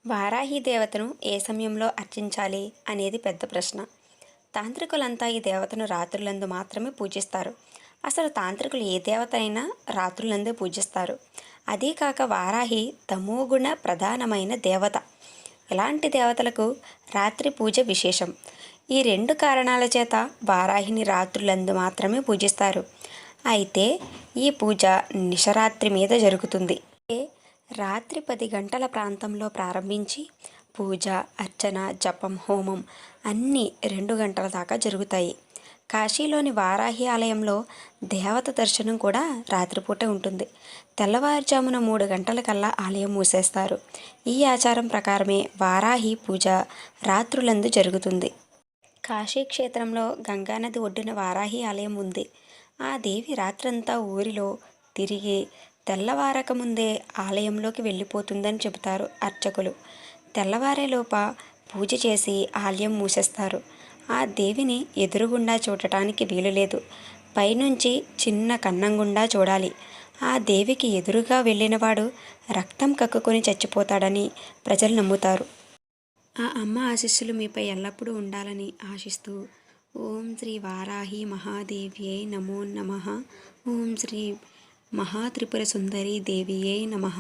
వారాహి దేవతను ఏ సమయంలో అర్చించాలి అనేది పెద్ద ప్రశ్న. తాంత్రికులంతా ఈ దేవతను రాత్రులందు మాత్రమే పూజిస్తారు. అసలు తాంత్రికులు ఏ దేవత అయినా రాత్రులందే పూజిస్తారు. అదీ కాక వారాహి తమోగుణ ప్రధానమైన దేవత. ఇలాంటి దేవతలకు రాత్రి పూజ విశేషం. ఈ రెండు కారణాల చేత వారాహిని రాత్రులందు మాత్రమే పూజిస్తారు. అయితే ఈ పూజ నిశరాత్రి మీద జరుగుతుంది. రాత్రి 10 గంటల ప్రాంతంలో ప్రారంభించి పూజ, అర్చన, జపం, హోమం అన్నీ 2 గంటల దాకా జరుగుతాయి. కాశీలోని వారాహి ఆలయంలో దేవత దర్శనం కూడా రాత్రిపూటే ఉంటుంది. తెల్లవారుజామున 3 గంటలకల్లా ఆలయం మూసేస్తారు. ఈ ఆచారం ప్రకారమే వారాహి పూజ రాత్రులందు జరుగుతుంది. కాశీ క్షేత్రంలో గంగానది ఒడ్డున వారాహి ఆలయం ఉంది. ఆ దేవి రాత్రంతా ఊరిలో తిరిగి తెల్లవారకముందే ఆలయంలోకి వెళ్ళిపోతుందని చెబుతారు అర్చకులు. తెల్లవారేలోప పూజ చేసి ఆలయం మూసేస్తారు. ఆ దేవిని ఎదురుగుండా చూడటానికి వీలులేదు. పైనుంచి చిన్న కన్నం గుండా చూడాలి. ఆ దేవికి ఎదురుగా వెళ్ళినవాడు రక్తం కక్కుకొని చచ్చిపోతాడని ప్రజలు నమ్ముతారు. ఆ అమ్మ ఆశీస్సులు మీపై ఎల్లప్పుడూ ఉండాలని ఆశిస్తూ ఓం శ్రీ వారాహి మహాదేవ్యై నమో నమః. ఓం శ్రీ మహాత్రిపుర సుందరీ దేవియై నమః.